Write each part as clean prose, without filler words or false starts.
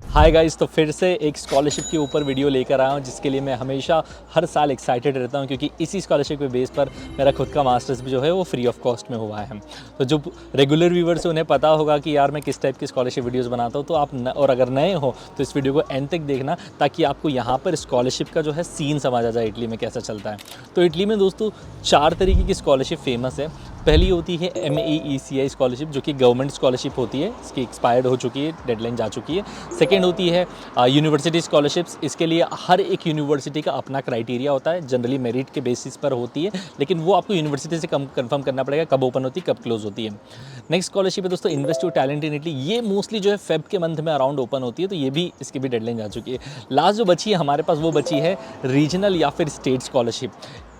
Hi guys, तो फिर से एक स्कॉलरशिप के ऊपर वीडियो लेकर आया हूँ जिसके लिए मैं हमेशा हर साल एक्साइटेड रहता हूँ क्योंकि इसी स्कॉलरशिप के बेस पर मेरा खुद का मास्टर्स भी जो है वो फ्री ऑफ कॉस्ट में हुआ है। तो जो रेगुलर व्यूवर्स हैं उन्हें पता होगा कि यार मैं किस टाइप की स्कॉलरशिप वीडियोस बनाता हूँ। तो आप और अगर नए हो तो इस वीडियो को एंड तक देखना ताकि आपको यहाँ पर स्कॉलरशिप का जो है सीन समझ आ जाए इटली में कैसा चलता है। तो इटली में दोस्तों 4 तरीके की स्कॉलरशिप फेमस है। पहली होती है MEECI स्कॉलरशिप जो कि गवर्नमेंट स्कॉलरशिप होती है, इसकी एक्सपायर्ड हो चुकी है, डेडलाइन जा चुकी है। सेकेंड होती है यूनिवर्सिटी स्कॉलरशिप्स। इसके लिए हर एक यूनिवर्सिटी का अपना क्राइटेरिया होता है, जनरली मेरिट के बेसिस पर होती है, लेकिन वो आपको यूनिवर्सिटी से कंफर्म करना पड़ेगा कब ओपन होती है कब क्लोज होती है। नेक्स्ट स्कॉलरशिप है दोस्तों invest your talent in Italy. ये मोस्टली जो है फेब के मंथ में अराउंड ओपन होती है, तो ये भी इसकी भी डेडलाइन जा चुकी है। लास्ट जो बची है हमारे पास वो बची है रीजनल या फिर स्टेट स्कॉलरशिप।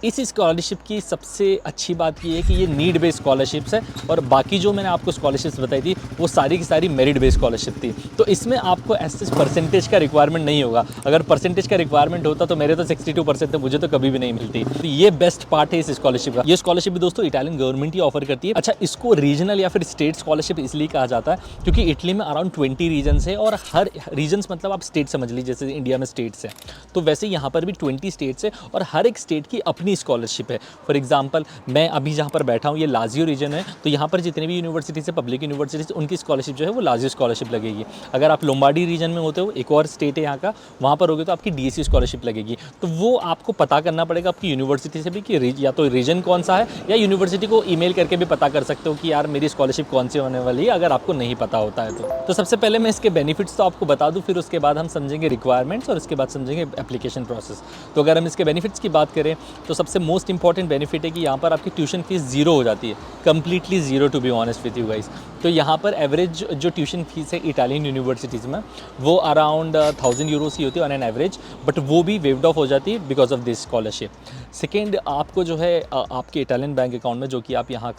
इस स्कॉलरशिप की सबसे अच्छी बात ये है कि ये नीड बेस्ड स्कॉलरशिप्स है और बाकी जो मैंने आपको स्कॉलरशिप्स बताई थी वो सारी की सारी मेरिट बेस्ड स्कॉलरशिप थी। तो इसमें आपको ऐसे परसेंटेज का रिक्वायरमेंट नहीं होगा। अगर परसेंटेज का रिक्वायरमेंट होता तो मेरे तो 62% थे, मुझे तो कभी भी नहीं मिलती। तो ये बेस्ट पार्ट है इस स्कॉलरशिप का। ये स्कॉलरशिप भी दोस्तों इटालियन गवर्नमेंट ही ऑफर करती है। अच्छा, इसको रीजनल या फिर स्टेट स्कॉलरशिप इसलिए कहा जाता है क्योंकि इटली में अराउंड 20 रीजन्स है और हर रीजन्स मतलब आप स्टेट समझ लीजिए, जैसे इंडिया में स्टेट्स हैं तो वैसे यहाँ पर भी 20 स्टेट्स है और हर एक स्टेट की अपनी स्कॉलरशिप है। फॉर एग्जाम्पल मैं अभी जहाँ पर बैठा हूँ ये लाजियो रीजन है, तो यहाँ पर जितने भी यूनिवर्सिटीज़ है पब्लिक यूनिवर्सिटीज़ उनकी स्कॉलरशिप जो है वो लाजियो स्कॉलरशिप लगेगी। अगर आप लोम्बार्डी रीजन में होते हो, एक और स्टेट है यहाँ का, वहाँ पर होगे तो आपकी DSC स्कॉलरशिप लगेगी। तो वो आपको पता करना पड़ेगा आपकी यूनिवर्सिटी से भी कि या तो रीजन कौन सा है, या यूनिवर्सिटी को ईमेल करके भी पता कर सकते हो कि यार मेरी स्कॉलरशिप कौन सी होने वाली है, अगर आपको नहीं पता होता है तो सबसे पहले मैं इसके बेनिफिट्स तो आपको बता दूँ, फिर उसके बाद हम समझेंगे रिक्वायरमेंट्स और उसके बाद समझेंगे एप्लीकेशन प्रोसेस। तो अगर हम इसके बेनिफिट्स की बात करें तो सबसे मोस्ट इंपॉर्टेंट बेनिफिट है कि यहाँ पर आपकी ट्यूशन फीस जीरो हो जाती है, completely zero to be honest with you guys. तो यहाँ पर एवरेज जो ट्यूशन फीस है इटालियन यूनिवर्सिटीज़ में वो अराउंड 1000 यूरोस ही होती है ऑन एन एवरेज, बट वो भी वेव्ड ऑफ हो जाती है because of this scholarship. Second, आपको जो है आपके इटालियन बैंक अकाउंट में जो कि आप यहाँ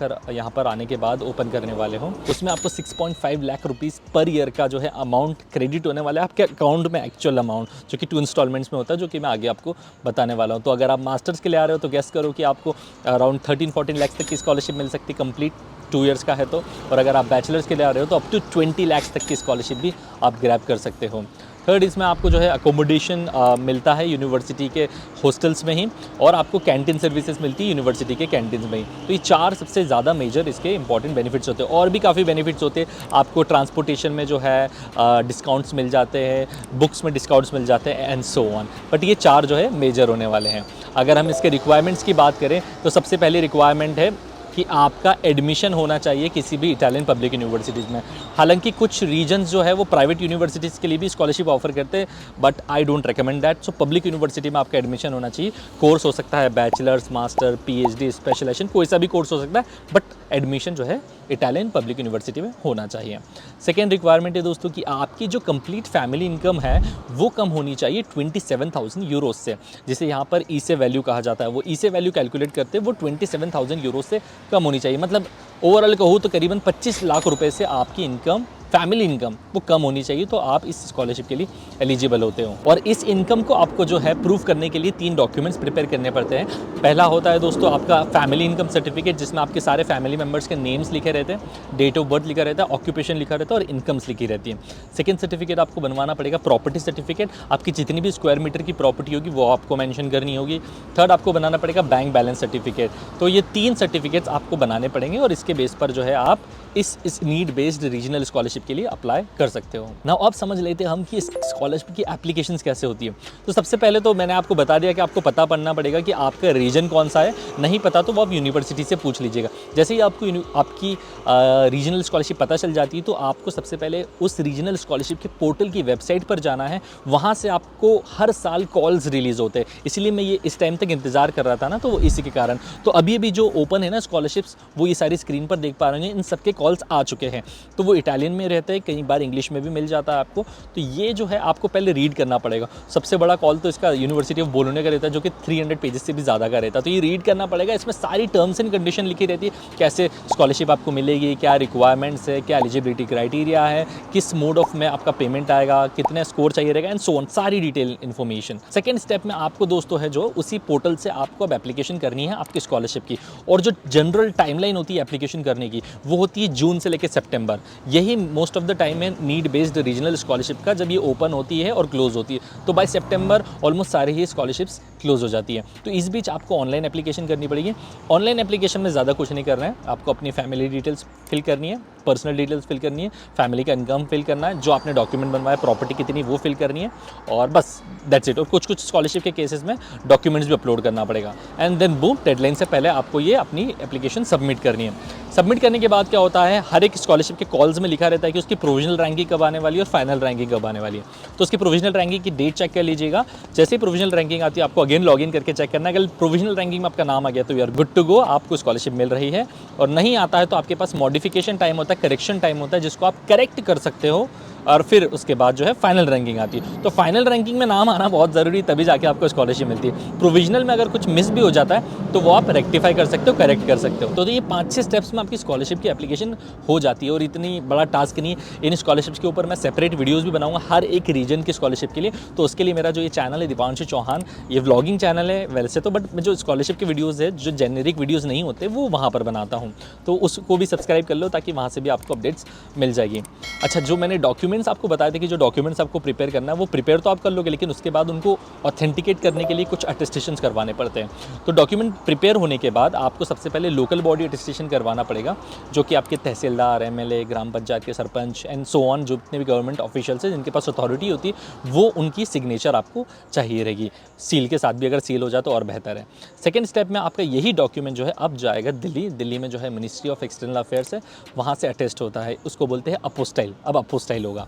पर आने के बाद ओपन करने वाले हो, उसमें आपको 6.5 लाख रुपीज़ पर ईयर का जो है अमाउंट क्रेडिट होने वाला है आपके अकाउंट में, एक्चुअल अमाउंट जो कि 2 इंस्टॉलमेंट्स में होता है, जो कि मैं आगे आपको बताने वाला हूँ। तो अगर आप मास्टर्स के लिए आ रहे हो तो गेस करो कि आपको अराउंड 13-14 लाख तक की स्कॉलरशिप मिल सकती है कंप्लीट 2 इयर्स का है तो। और अगर आप बैचलर्स के लिए आ रहे हो तो अप टू 20 लाख तक की स्कॉलरशिप भी आप ग्रैब कर सकते हो। थर्ड, इसमें आपको जो है अकोमोडेशन मिलता है यूनिवर्सिटी के हॉस्टल्स में ही, और आपको कैंटीन सर्विसेज मिलती है यूनिवर्सिटी के कैंटीन में ही। तो ये 4 सबसे ज़्यादा मेजर इसके इंपॉर्टेंट बेनिफिट्स होते हैं। और भी काफ़ी बेनिफिट्स होते हैं, आपको ट्रांसपोर्टेशन में जो है डिस्काउंट्स मिल जाते हैं, बुक्स में डिस्काउंट्स मिल जाते हैं एंड सो ऑन। बट ये 4 जो है मेजर होने वाले हैं। अगर हम इसके रिक्वायरमेंट्स की बात करें तो सबसे पहली रिक्वायरमेंट है कि आपका एडमिशन होना चाहिए किसी भी इटालियन पब्लिक यूनिवर्सिटीज़ में। हालांकि कुछ रीजन्स जो है वो प्राइवेट यूनिवर्सिटीज़ के लिए भी स्कॉलरशिप ऑफर करते हैं, but I don't recommend that. So public university में आपका एडमिशन होना चाहिए। कोर्स हो सकता है बैचलर्स, मास्टर, PhD, स्पेशलाइजेशन, कोई सा भी कोर्स हो सकता है, बट एडमिशन जो है इटालियन पब्लिक यूनिवर्सिटी में होना चाहिए। सेकेंड रिक्वायरमेंट है दोस्तों कि आपकी जो कंप्लीट फैमिली इनकम है वो कम होनी चाहिए 27,000 यूरोस से, जिसे यहाँ पर ई से वैल्यू कहा जाता है। वो ई से वैल्यू कैलकुलेट करते हैं वो 27,000 यूरोस से कम होनी चाहिए। मतलब ओवरऑल कहूँ तो करीबन 25 लाख रुपए से आपकी इनकम, फैमिली इनकम, वो कम होनी चाहिए, तो आप इस स्कॉलरशिप के लिए एलिजिबल होते हो। और इस इनकम को आपको जो है प्रूव करने के लिए 3 डॉक्यूमेंट्स प्रिपेयर करने पड़ते हैं। पहला होता है दोस्तों आपका फैमिली इनकम सर्टिफिकेट, जिसमें आपके सारे फैमिली मेम्बर्स के नेम्स लिखे रहते हैं, डेट ऑफ बर्थ लिखा रहता है, ऑक्यूपेशन लिखा रहता है और इनकम्स लिखी रहती है। सेकेंड सर्टिफिकेट आपको बनवाना पड़ेगा प्रॉपर्टी सर्टिफिकेट, आपकी जितनी भी स्क्वायर मीटर की प्रॉपर्टी होगी वो आपको मैंशन करनी होगी। थर्ड, आपको बनाना पड़ेगा बैंक बैलेंस सर्टिफिकेट। तो ये 3 सर्टिफिकेट्स आपको बनाने पड़ेंगे और इसके बेस पर जो है आप इस नीड बेस्ड रीजनल स्कॉलरशिप के लिए अप्लाई कर सकते हो। नाउ अब समझ लेते हैं हम कि इस स्कॉलरशिप की एप्लीकेशंस कैसे होती है। तो सबसे पहले तो मैंने आपको बता दिया कि आपको पता पड़ना पड़ेगा कि आपका रीजन कौन सा है। नहीं पता तो वो आप यूनिवर्सिटी से पूछ लीजिएगा। जैसे ही आपको आपकी रीजनल स्कॉलरशिप पता चल जाती है तो आपको सबसे पहले उस रीजनल स्कॉलरशिप के पोर्टल की वेबसाइट पर जाना है। वहाँ से आपको हर साल कॉल्स रिलीज़ होते हैं, इसलिए मैं ये इस टाइम तक इंतज़ार कर रहा था ना, तो वो इसी के कारण। तो अभी जो ओपन है ना स्कॉलरशिप्स, वो ये सारी स्क्रीन पर देख पा रहे हैं, इन सबके कॉल्स आ चुके हैं। तो वो इटालियन में रहते हैं, कई बार इंग्लिश में भी मिल जाता है आपको। तो ये जो है आपको पहले रीड करना पड़ेगा। सबसे बड़ा कॉल तो इसका यूनिवर्सिटी ऑफ बोलोने का रहता है, जो कि 300 पेजेस से भी ज़्यादा का रहता है। तो ये रीड करना पड़ेगा। इसमें सारी टर्म्स एंड कंडीशन लिखी रहती है, कैसे स्कॉलरशिप आपको मिलेगी, क्या रिक्वायरमेंट्स है, क्या एलिजिबिलिटी क्राइटेरिया है, किस मोड ऑफ में आपका पेमेंट आएगा, कितने स्कोर चाहिए रहेगा एंड सो ऑन, सारी डिटेल इन्फॉर्मेशन। सेकेंड स्टेप में आपको दोस्तों है जो उसी पोर्टल से आपको अब एप्लीकेशन करनी है आपकी स्कॉलरशिप की। और जो जनरल टाइमलाइन होती है एप्लीकेशन करने की वो होती है जून से लेकर सितंबर। यही मोस्ट ऑफ द टाइम में नीड बेस्ड रीजनल स्कॉलरशिप का जब ये ओपन होती है और क्लोज होती है तो बाय सितंबर ऑलमोस्ट सारे ही स्कॉलरशिप्स क्लोज हो जाती है। तो इस बीच आपको ऑनलाइन एप्लीकेशन करनी पड़ेगी। ऑनलाइन एप्लीकेशन में ज़्यादा कुछ नहीं करना है, आपको अपनी फैमिली डिटेल्स फिल करनी है, पर्सनल डिटेल्स फिल करनी है, फैमिली का इनकम फिल करना है, जो आपने डॉक्यूमेंट बनवाया प्रॉपर्टी कितनी वो फिल करनी है और बस दैट्स इट। और कुछ कुछ स्कॉलरशिप के केसेस में डॉक्यूमेंट्स भी अपलोड करना पड़ेगा एंड देन बूम डेडलाइन से पहले आपको ये अपनी एप्लीकेशन सबमिट करनी है। सबमिट करने के बाद क्या होता है, हर एक स्कॉलरशिप के कॉल्स में लिखा रहता है कि उसकी प्रोविजनल रैंकिंग कब आने वाली है और फाइनल रैंकिंग कब आने वाली है। तो उसकी प्रोविजनल रैंकिंग की डेट चेक कर लीजिएगा। जैसे ही प्रोविजनल रैंकिंग आती है आपको अगेन लॉगिन करके चेक करना है। अगर प्रोविजनल रैंकिंग में आपका नाम आ गया तो you are good to go, आपको स्कॉलरशिप मिल रही है। और नहीं आता है तो आपके पास मॉडिफिकेशन टाइम होता है, करेक्शन टाइम होता है, जिसको आप करेक्ट कर सकते हो और फिर उसके बाद जो है फाइनल रैंकिंग आती है। तो फाइनल रैंकिंग में नाम आना बहुत ज़रूरी, तभी जाके आपको स्कॉलरशिप मिलती है। प्रोविजनल में अगर कुछ मिस भी हो जाता है तो वो आप रेक्टिफाई कर सकते हो, करेक्ट कर सकते हो। तो ये 5-6 स्टेप्स में आपकी स्कॉलरशिप की एप्लीकेशन हो जाती है और इतनी बड़ा टास्क नहीं है। इन स्कॉलरशिप्स के ऊपर मैं सेपरेट वीडियोज़ भी बनाऊंगा हर एक रीजन की स्कॉलरशिप के लिए। तो उसके लिए मेरा जो ये चैनल है दीपांशु चौहान, ये व्लॉगिंग चैनल है वैसे तो, बट जो स्कॉलरशिप के वीडियोज़ है जो जेनेरिक वीडियोज़ नहीं होते वो वहाँ पर बनाता हूँ, तो उसको भी सब्सक्राइब कर लो ताकि वहाँ से भी आपको अपडेट्स मिल जाएगी। अच्छा, जो मैंने डॉक्यूमेंट्स आपको बताए थे कि जो डॉक्यूमेंट्स आपको प्रिपेयर करना है वो प्रिपेयर तो आप कर लोगे, लेकिन उसके बाद उनको ऑथेंटिकेट करने के लिए कुछ अटेस्टेशंस करवाने पड़ते हैं। तो डॉक्यूमेंट प्रिपेयर होने के बाद आपको सबसे पहले लोकल बॉडी अटेस्टेशन करवाना पड़ेगा, जो कि आपके तहसीलदार, एमएलए, ग्राम पंचायत के सरपंच एंड सो ऑन, जो जितने भी गवर्नमेंट ऑफिशियल्स हैं जिनके पास अथॉरिटी होती है वो उनकी सिग्नेचर आपको चाहिए रहेगी। सील के साथ भी अगर सील हो जाए तो और बेहतर है। सेकेंड स्टेप में आपका यही डॉक्यूमेंट जो है अब जाएगा दिल्ली में जो है मिनिस्ट्री ऑफ एक्सटर्नल अफेयर्स है, वहाँ से अटेस्ट होता है, उसको बोलते हैं अपोस्टाइल। अब अपोस्टाइल होगा।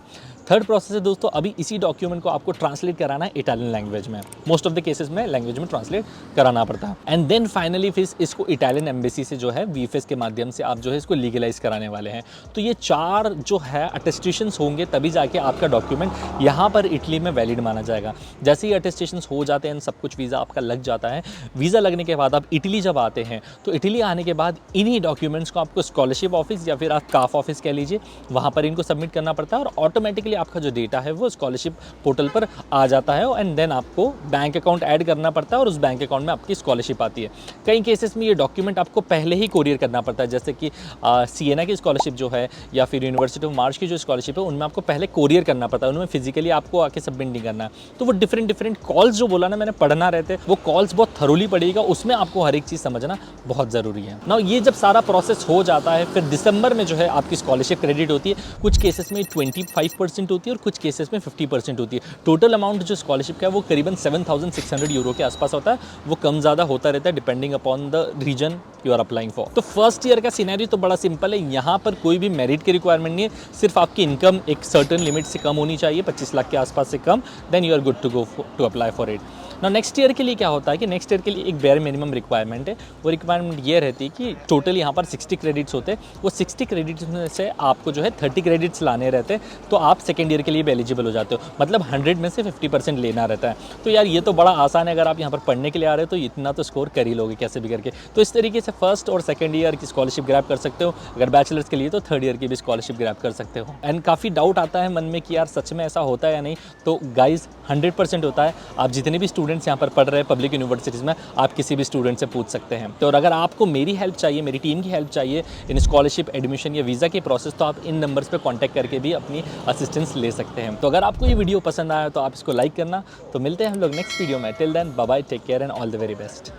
थर्ड प्रोसेस है दोस्तों, अभी इसी डॉक्यूमेंट को आपको ट्रांसलेट कराना है इटालियन लैंग्वेज में। मोस्ट ऑफ द केसेस में लैंग्वेज में ट्रांसलेट कराना पड़ता है एंड देन फाइनली फिर इसको इटालियन एम्बेसी से जो है वीएफएस के माध्यम से आप जो है इसको लीगलाइज कराने वाले हैं। तो ये 4 जो है अटेस्टेशंस होंगे तभी जाके आपका डॉक्यूमेंट यहाँ पर इटली में वैलिड माना जाएगा। जैसे ही अटेस्टेशंस हो जाते हैं सब कुछ, वीज़ा आपका लग जाता है। वीज़ा लगने के बाद आप इटली जब आते हैं तो इटली आने के बाद इन्हीं डॉक्यूमेंट्स को आपको स्कॉलरशिप ऑफिस या फिर आप काफ ऑफिस कह लीजिए, वहाँ पर इनको सबमिट करना पड़ता है और ऑटोमेटिकली आपका जो डेटा है वो स्कॉलरशिप पोर्टल पर आ जाता है एंड देन आपको बैंक अकाउंट ऐड करना पड़ता है और उस बैंक अकाउंट में आपकी स्कॉलरशिप आती है। कई केसेस में ये डॉक्यूमेंट आपको पहले ही कोरियर करना पड़ता है, जैसे कि सीएनए की स्कॉलरशिप जो है या फिर यूनिवर्सिटी ऑफ मार्च की जो स्कॉलरशिप है उनमें आपको पहले कोरियर करना पड़ता है, उनमें फिजिकली आपको आके सबमिट नहीं करना है। तो वो डिफरेंट कॉल्स जो बोला ना मैंने, पढ़ना रहते हैं, वो कॉल्स बहुत थरोली पड़ेगा, उसमें आपको हर एक चीज़ समझना बहुत ज़रूरी है ना। ये जब सारा प्रोसेस हो जाता है फिर दिसंबर में जो है आपकी स्कॉलरशिप क्रेडिट होती है। कुछ केसेस में 25% होती है और कुछ केसेस में 50% होती है। टोटल अमाउंट जो स्कॉलरशिप का है वो करीबन 7,600 यूरो के आसपास होता है। वो कम ज़्यादा होता रहता है depending upon the region you are applying for. तो फर्स्ट ईयर का सिनेरियो तो बड़ा सिंपल है, यहाँ पर कोई भी मेरिट की रिक्वायरमेंट नहीं है, सिर्फ आपकी इनकम एक सर्टेन लिमिट से कम होनी चाहिए, 25 लाख के आसपास से कम, then you are good to go to apply for it. ना नेक्स्ट ईयर के लिए क्या होता है कि नेक्स्ट ईयर के लिए एक बेयर मिनिमम रिक्वायरमेंट है। वो रिक्वायरमेंट ये रहती है कि टोटल यहाँ पर 60 क्रेडिट्स होते हैं, वो 60 क्रेडिट्स में से आपको जो है 30 क्रेडिट्स लाने रहते हैं, तो आप सेकेंड ईयर के लिए भी एलिजिबल हो जाते हो। मतलब 100 में से 50% लेना रहता है। तो यार ये तो बड़ा आसान है, अगर आप यहाँ पर पढ़ने के लिए आ रहे हो तो इतना तो स्कोर कर ही लोगे कैसे भी करके। तो इस तरीके से फर्स्ट और सेकेंड ईयर की स्कॉलरशिप ग्रैब कर सकते हो। अगर बैचलर्स के लिए तो थर्ड ईयर की भी स्कॉलरशिप ग्रैब कर सकते हो। एंड काफ़ी डाउट आता है मन में कि यार सच में ऐसा होता है या नहीं, तो गाइज 100% होता है। आप जितने भी स्टूडेंट्स यहाँ पर पढ़ रहे हैं पब्लिक यूनिवर्सिटीज़ में, आप किसी भी स्टूडेंट से पूछ सकते हैं। तो और अगर आपको मेरी हेल्प चाहिए, मेरी टीम की हेल्प चाहिए इन स्कॉलरशिप, एडमिशन या वीज़ा के प्रोसेस, तो आप इन नंबर्स पे कांटेक्ट करके भी अपनी असिस्टेंस ले सकते हैं। तो अगर आपको ये वीडियो पसंद आया तो आप इसको लाइक करना। तो मिलते हैं हम लोग नेक्स्ट वीडियो में। Till then bye bye, take care and all the very best.